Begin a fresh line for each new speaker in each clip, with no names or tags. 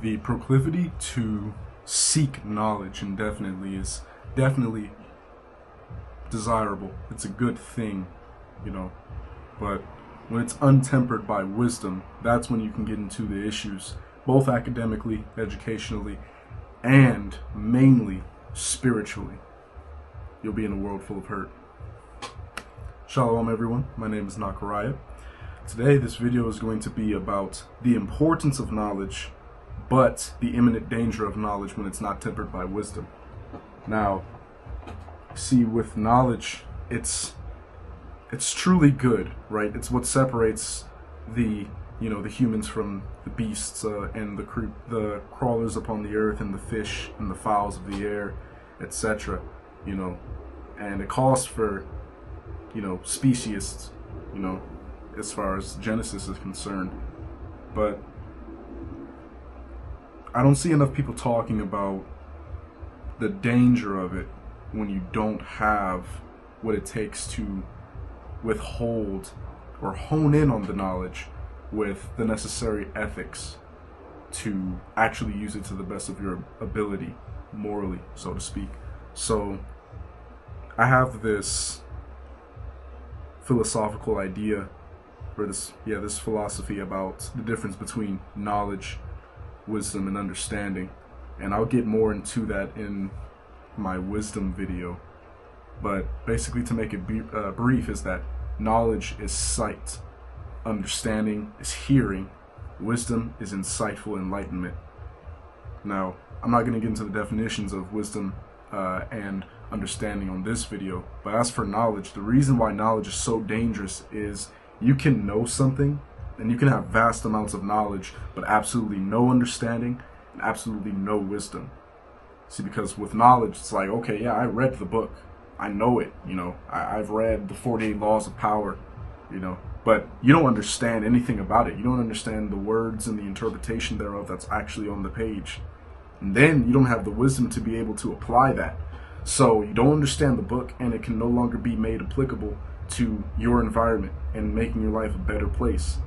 The proclivity to seek knowledge indefinitely is definitely desirable. It's a good thing, you know. But when it's untempered by wisdom, that's when you can get into the issues, both academically, educationally, and mainly spiritually. You'll be in a world full of hurt. Shalom everyone, my name is Nakaraya. Today this video is going to be about the importance of knowledge, but the imminent danger of knowledge when it's not tempered by wisdom. Now, see, with knowledge, it's truly good, right? It's what separates the humans from the beasts and the crawlers upon the earth and the fish and the fowls of the air, etc. And it calls for speciesists, as far as Genesis is concerned. But I don't see enough people talking about the danger of it when you don't have what it takes to withhold or hone in on the knowledge with the necessary ethics to actually use it to the best of your ability, morally, so to speak. So I have this philosophical idea, or this philosophy about the difference between knowledge, wisdom, and understanding, and I'll get more into that in my wisdom video. But basically, to make it brief, is that knowledge is sight, understanding is hearing, wisdom is insightful enlightenment. Now, I'm not going to get into the definitions of wisdom and understanding on this video, but as for knowledge, the reason why knowledge is so dangerous is you can know something and you can have vast amounts of knowledge but absolutely no understanding and absolutely no wisdom. See, because with knowledge, it's like, okay, yeah, I read the book, I know it, I've read the 48 laws of power, but you don't understand anything about it. You don't understand the words and the interpretation thereof that's actually on the page. And then you don't have the wisdom to be able to apply that. So you don't understand the book, and it can no longer be made applicable to your environment and making your life a better place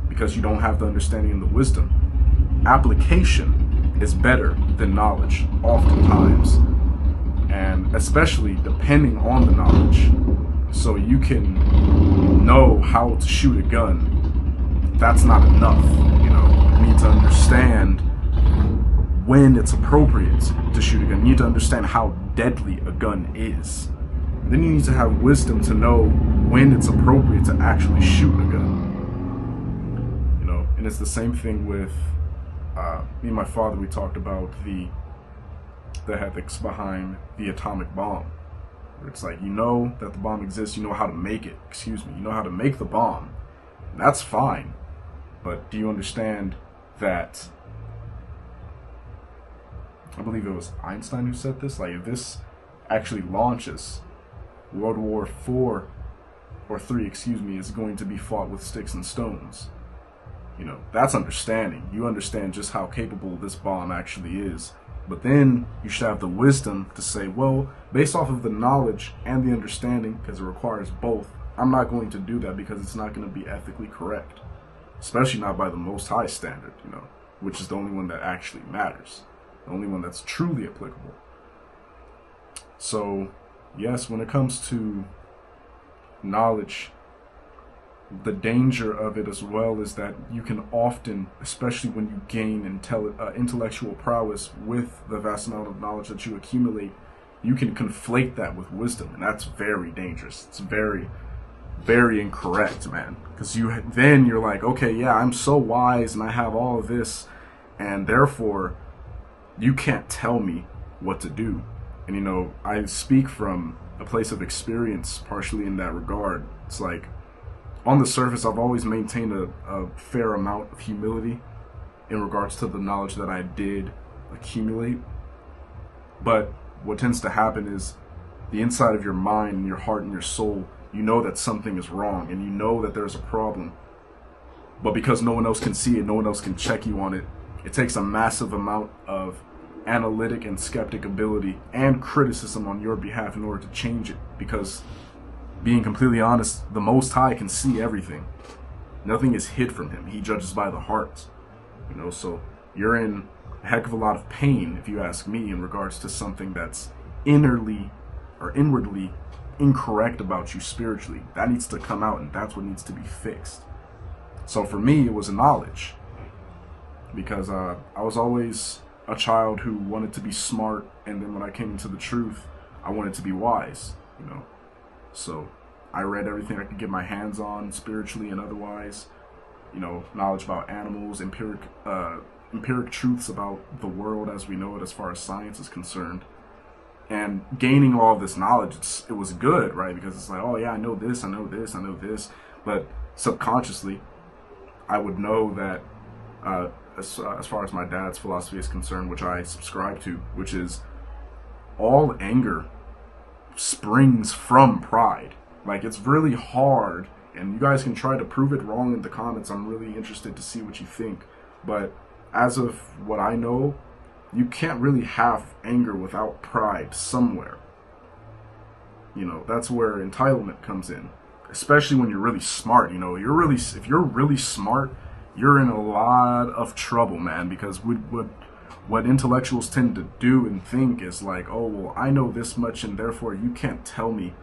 because you don't have the understanding and the wisdom. Application is better than knowledge, oftentimes, and especially depending on the knowledge. So you can know how to shoot a gun. That's not enough. You need to understand when it's appropriate to shoot a gun. You need to understand how deadly a gun is. Then you need to have wisdom to know when it's appropriate to actually shoot a gun. And it's the same thing with me and my father. We talked about the ethics behind the atomic bomb. It's like, you know that the bomb exists, you know how to make it, you know how to make the bomb. And that's fine. But do you understand that, I believe it was Einstein who said this, like, if this actually launches, World War IV, or III, is going to be fought with sticks and stones. That's understanding. You understand just how capable this bomb actually is. But then you should have the wisdom to say, well, based off of the knowledge and the understanding, because it requires both, I'm not going to do that because it's not going to be ethically correct. Especially not by the Most High standard, which is the only one that actually matters. The only one that's truly applicable. So, yes, when it comes to knowledge, the danger of it as well is that you can often, especially when you gain intellectual prowess with the vast amount of knowledge that you accumulate, you can conflate that with wisdom, and that's very dangerous. It's very, very incorrect, man. Because then you're like, okay, yeah, I'm so wise and I have all of this, and therefore you can't tell me what to do. And I speak from a place of experience partially in that regard. It's like, on the surface, I've always maintained a fair amount of humility in regards to the knowledge that I did accumulate. But what tends to happen is the inside of your mind and your heart and your soul, you know that something is wrong and you know that there's a problem. But because no one else can see it, no one else can check you on it, it takes a massive amount of analytic and skeptic ability and criticism on your behalf in order to change it. Because, being completely honest, the Most High can see everything. Nothing is hid from him. He judges by the heart. So you're in a heck of a lot of pain, if you ask me, in regards to something that's inwardly incorrect about you spiritually. That needs to come out, and that's what needs to be fixed. So for me, it was a knowledge, because I was always a child who wanted to be smart, and then when I came into the truth, I wanted to be wise, you know. So I read everything I could get my hands on, spiritually and otherwise, you know, knowledge about animals, empiric truths about the world as we know it as far as science is concerned. And gaining all of this knowledge, it was good, right? Because it's like, oh yeah, I know this, I know this, I know this. But subconsciously, I would know that as far as my dad's philosophy is concerned, which I subscribe to, which is all anger springs from pride. Like, it's really hard, and you guys can try to prove it wrong in the comments. I'm really interested to see what you think. But as of what I know, you can't really have anger without pride somewhere. You know, that's where entitlement comes in. Especially when you're really smart, you know. If you're really smart, you're in a lot of trouble, man, because what intellectuals tend to do and think is like, oh, well, I know this much, and therefore you can't tell me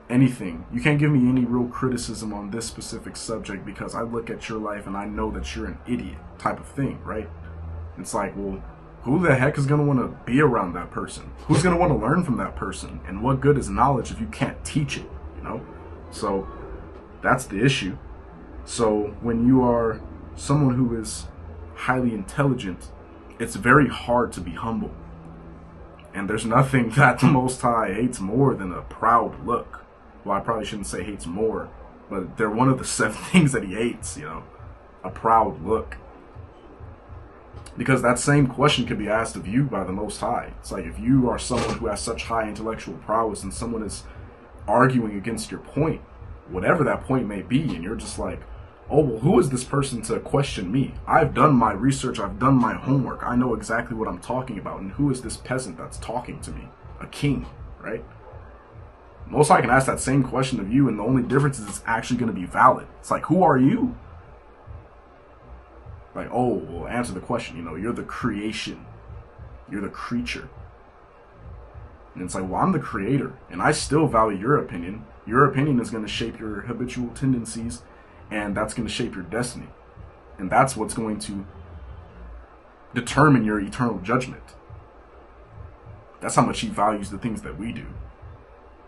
anything. You can't give me any real criticism on this specific subject because I look at your life and I know that you're an idiot type of thing, right? It's like, well, who the heck is going to want to be around that person? Who's going to want to learn from that person? And what good is knowledge if you can't teach it, you know? So that's the issue. So when you are someone who is highly intelligent, it's very hard to be humble. And there's nothing that the Most High hates more than a proud look. Well, I probably shouldn't say hates more, but they're one of the 7 things that he hates, you know, a proud look. Because that same question could be asked of you by the Most High. It's like, if you are someone who has such high intellectual prowess and someone is arguing against your point, whatever that point may be, and you're just like, oh, well, who is this person to question me? I've done my research, I've done my homework, I know exactly what I'm talking about, and who is this peasant that's talking to me? A king, right? Most High can ask that same question of you, and the only difference is it's actually going to be valid. It's like, who are you? Like, oh, well, answer the question, you know, you're the creation. You're the creature. And it's like, well, I'm the creator, and I still value your opinion. Your opinion is going to shape your habitual tendencies, and that's going to shape your destiny. And that's what's going to determine your eternal judgment. That's how much he values the things that we do.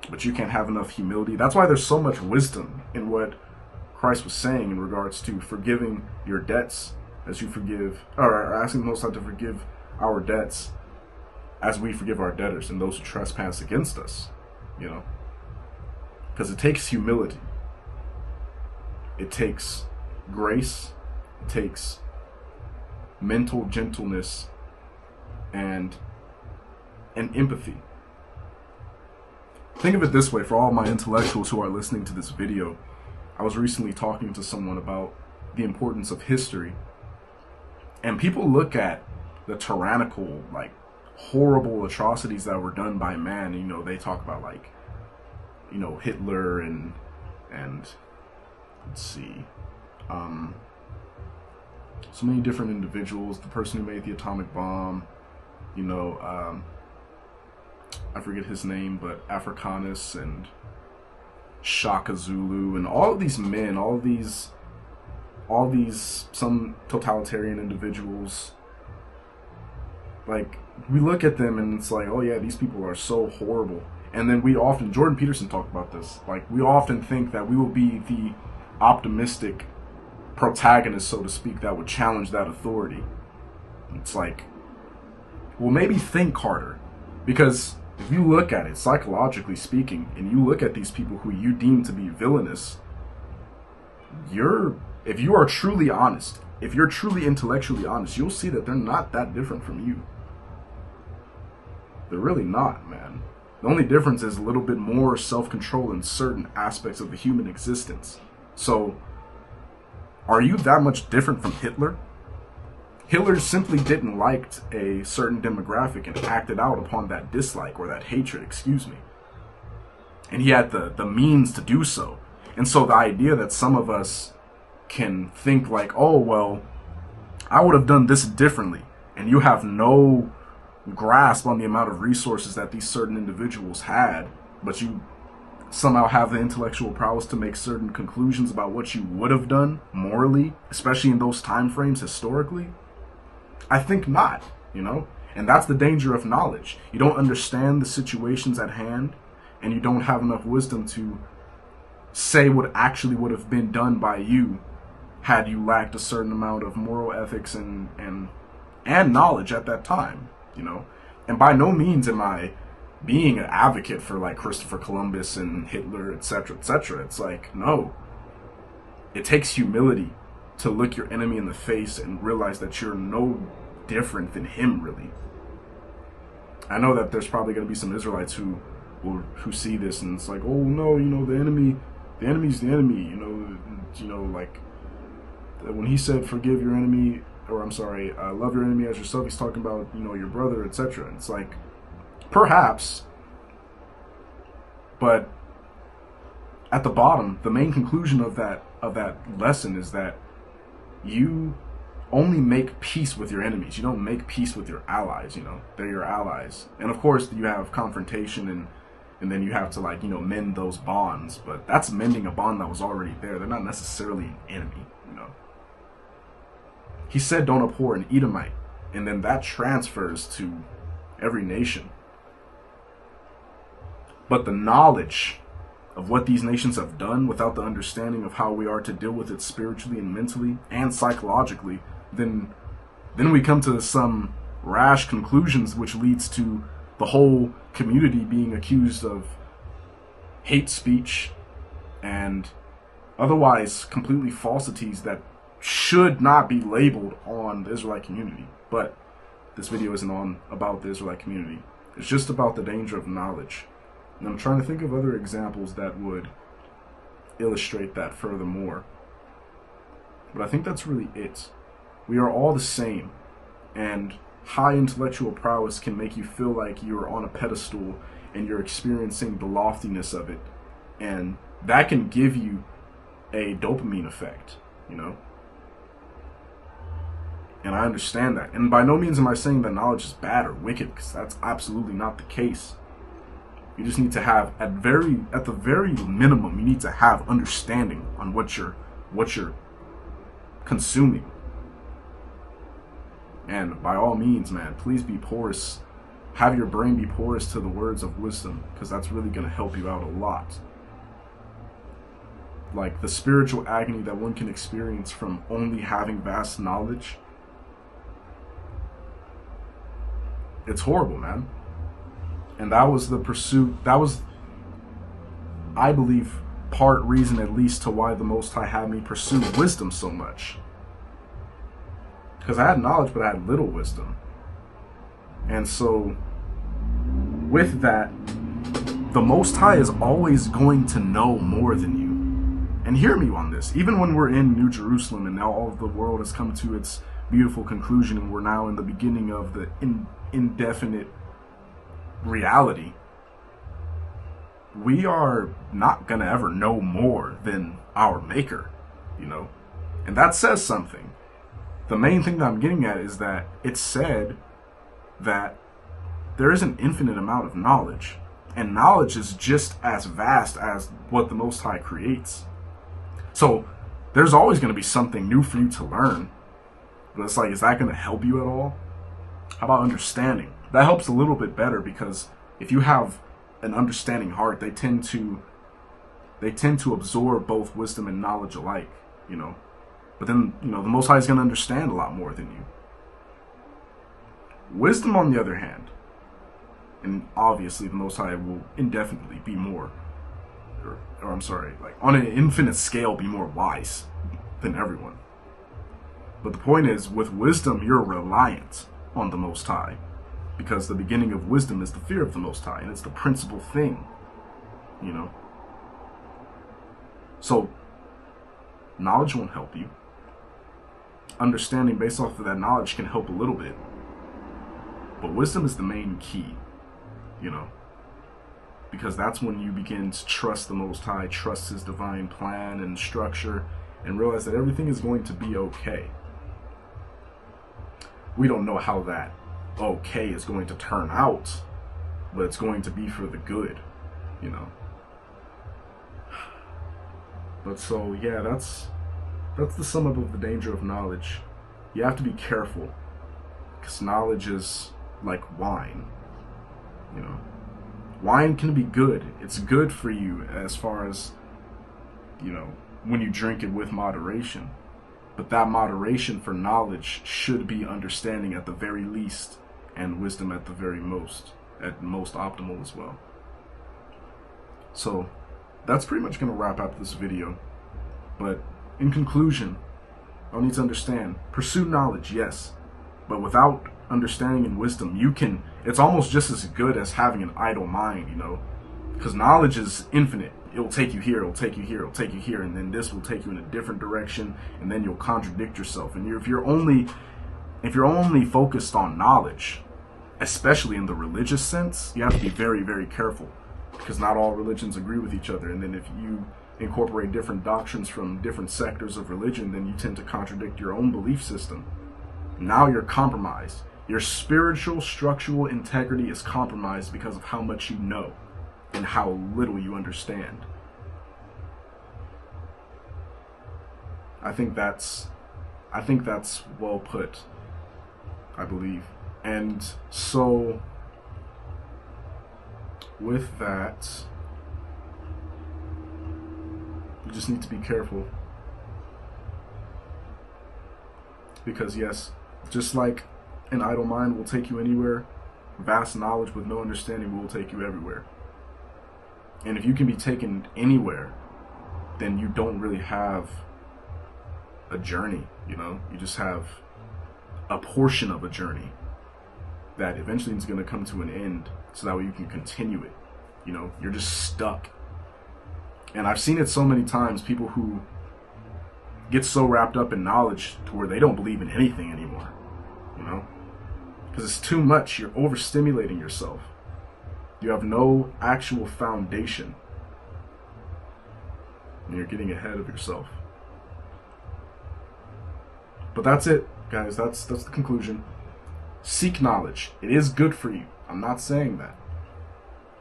But you can't have enough humility. That's why there's so much wisdom in what Christ was saying in regards to forgiving your debts as you forgive, or asking the Most High to forgive our debts as we forgive our debtors and those who trespass against us, you know. Because it takes humility. It takes grace. It takes mental gentleness and empathy. Think of it this way, for all my intellectuals who are listening to this video. I was recently talking to someone about the importance of history. And people look at the tyrannical, like, horrible atrocities that were done by man. You know, they talk about, like, you know, Hitler and let's see, so many different individuals. The person who made the atomic bomb, you know, I forget his name, but Africanus and Shaka Zulu and all of these men, all these some totalitarian individuals. Like, we look at them and it's like, oh yeah, these people are so horrible. And then Jordan Peterson talked about this, like, we often think that we will be the optimistic protagonist, so to speak, that would challenge that authority. It's like, well, maybe think harder. Because if you look at it, psychologically speaking, and you look at these people who you deem to be villainous, if you are truly honest, if you're truly intellectually honest, you'll see that they're not that different from you. They're really not, man. The only difference is a little bit more self-control in certain aspects of the human existence. So, are you that much different from Hitler? Hitler simply didn't like a certain demographic and acted out upon that dislike, or that hatred, excuse me. And he had the means to do so. And so the idea that some of us can think like, oh, well, I would have done this differently. And you have no grasp on the amount of resources that these certain individuals had, but you somehow have the intellectual prowess to make certain conclusions about what you would have done morally, especially in those time frames historically. I think not, you know? And that's the danger of knowledge. You don't understand the situations at hand, and you don't have enough wisdom to say what actually would have been done by you had you lacked a certain amount of moral ethics and knowledge at that time, you know? And by no means am I being an advocate for like Christopher Columbus and Hitler, etc., etc. It's like, no. It takes humility to look your enemy in the face and realize that you're no different than him, really. I know that there's probably going to be some Israelites who see this and it's like, oh no, you know, the enemy's the enemy, you know, like when he said forgive your enemy, or I'm sorry, love your enemy as yourself, he's talking about, you know, your brother, etc. It's like, perhaps, but at the bottom, the main conclusion of that lesson is that you only make peace with your enemies. You don't make peace with your allies, you know. They're your allies. And of course you have confrontation and then you have to, like, you know, mend those bonds, but that's mending a bond that was already there. They're not necessarily an enemy, you know. He said don't abhor an Edomite, and then that transfers to every nation. But the knowledge of what these nations have done without the understanding of how we are to deal with it spiritually and mentally and psychologically, then we come to some rash conclusions, which leads to the whole community being accused of hate speech and otherwise completely falsities that should not be labeled on the Israelite community. But this video isn't about the Israelite community. It's just about the danger of knowledge. And I'm trying to think of other examples that would illustrate that furthermore. But I think that's really it. We are all the same, and high intellectual prowess can make you feel like you're on a pedestal and you're experiencing the loftiness of it. And that can give you a dopamine effect, you know? And I understand that. And by no means am I saying that knowledge is bad or wicked, because that's absolutely not the case. You just need to have, at the very minimum, you need to have understanding on what you're consuming. And by all means, man, please be porous. Have your brain be porous to the words of wisdom, because that's really going to help you out a lot. Like the spiritual agony that one can experience from only having vast knowledge. It's horrible, man. And that was the pursuit, that was, I believe, part reason at least to why the Most High had me pursue wisdom so much. Because I had knowledge, but I had little wisdom. And so, with that, the Most High is always going to know more than you. And hear me on this. Even when we're in New Jerusalem and now all of the world has come to its beautiful conclusion and we're now in the beginning of the indefinite reality, we are not going to ever know more than our Maker, you know? And that says something. The main thing that I'm getting at is that it's said that there is an infinite amount of knowledge, and knowledge is just as vast as what the Most High creates. So there's always going to be something new for you to learn. But it's like, is that going to help you at all? How about understanding? That helps a little bit better, because if you have an understanding heart, they tend to absorb both wisdom and knowledge alike, you know. But then, you know, the Most High is going to understand a lot more than you. Wisdom, on the other hand, and obviously the Most High will indefinitely be more, or I'm sorry, like on an infinite scale, be more wise than everyone. But the point is, with wisdom, you're reliant on the Most High, because the beginning of wisdom is the fear of the Most High, and it's the principal thing, you know. So, knowledge won't help you. Understanding based off of that knowledge can help a little bit. But wisdom is the main key, you know. Because that's when you begin to trust the Most High, trust His divine plan and structure, and realize that everything is going to be okay. We don't know how that okay is going to turn out, but it's going to be for the good, you know. But so yeah, that's the sum up of the danger of knowledge. You have to be careful, because knowledge is like wine, you know. Wine can be good. It's good for you as far as, you know, when you drink it with moderation. But that moderation for knowledge should be understanding at the very least, and wisdom at the very most, at most optimal as well. So that's pretty much going to wrap up this video. But in conclusion, I'll need to understand, pursue knowledge, yes, but without understanding and wisdom, it's almost just as good as having an idle mind, you know, because knowledge is infinite. It'll take you here, it'll take you here, it'll take you here, and then this will take you in a different direction, and then you'll contradict yourself. And if you're only focused on knowledge, especially in the religious sense, you have to be very, very careful, because not all religions agree with each other. And then if you incorporate different doctrines from different sectors of religion, then you tend to contradict your own belief system. Now you're compromised. Your spiritual, structural integrity is compromised because of how much you know and how little you understand. I think that's well put, I believe. And so with that, you just need to be careful. Because yes, just like an idle mind will take you anywhere, vast knowledge with no understanding will take you everywhere. And if you can be taken anywhere, then you don't really have a journey, you know? You just have a portion of a journey that eventually is going to come to an end, so that way you can continue it. You know, you're just stuck. And I've seen it so many times, people who get so wrapped up in knowledge to where they don't believe in anything anymore, you know? Because it's too much. You're overstimulating yourself. You have no actual foundation, and you're getting ahead of yourself. But that's it, guys. That's the conclusion. Seek knowledge. It is good for you. I'm not saying that.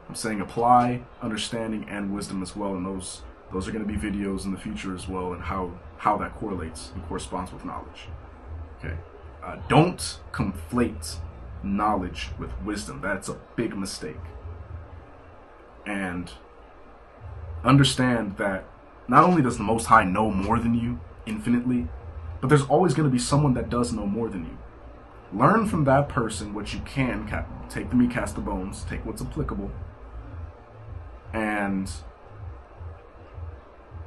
I'm saying apply understanding and wisdom as well, and those are going to be videos in the future as well, and how that correlates and corresponds with knowledge. Okay. Don't conflate knowledge with wisdom. That's a big mistake. And understand that not only does the Most High know more than you infinitely, but there's always going to be someone that does know more than you. Learn from that person what you can. Take the meat, cast the bones. Take what's applicable. And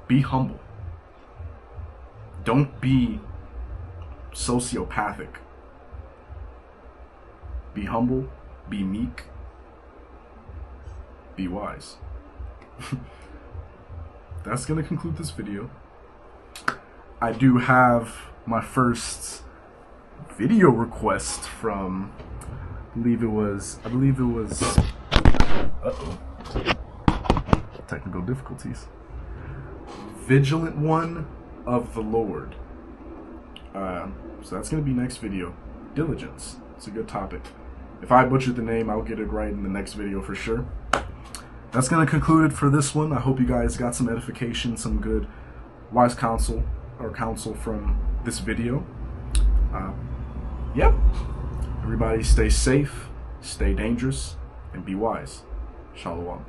be humble. Don't be sociopathic. Be humble. Be meek. Be wise. That's going to conclude this video. I do have my first video request from, I believe it was technical difficulties. Vigilant One of the Lord. So that's going to be next video. Diligence. It's a good topic. If I butchered the name, I'll get it right in the next video for sure. That's going to conclude it for this one. I hope you guys got some edification, some good wise counsel from this video. Yep. Everybody stay safe, stay dangerous, and be wise. Shalom.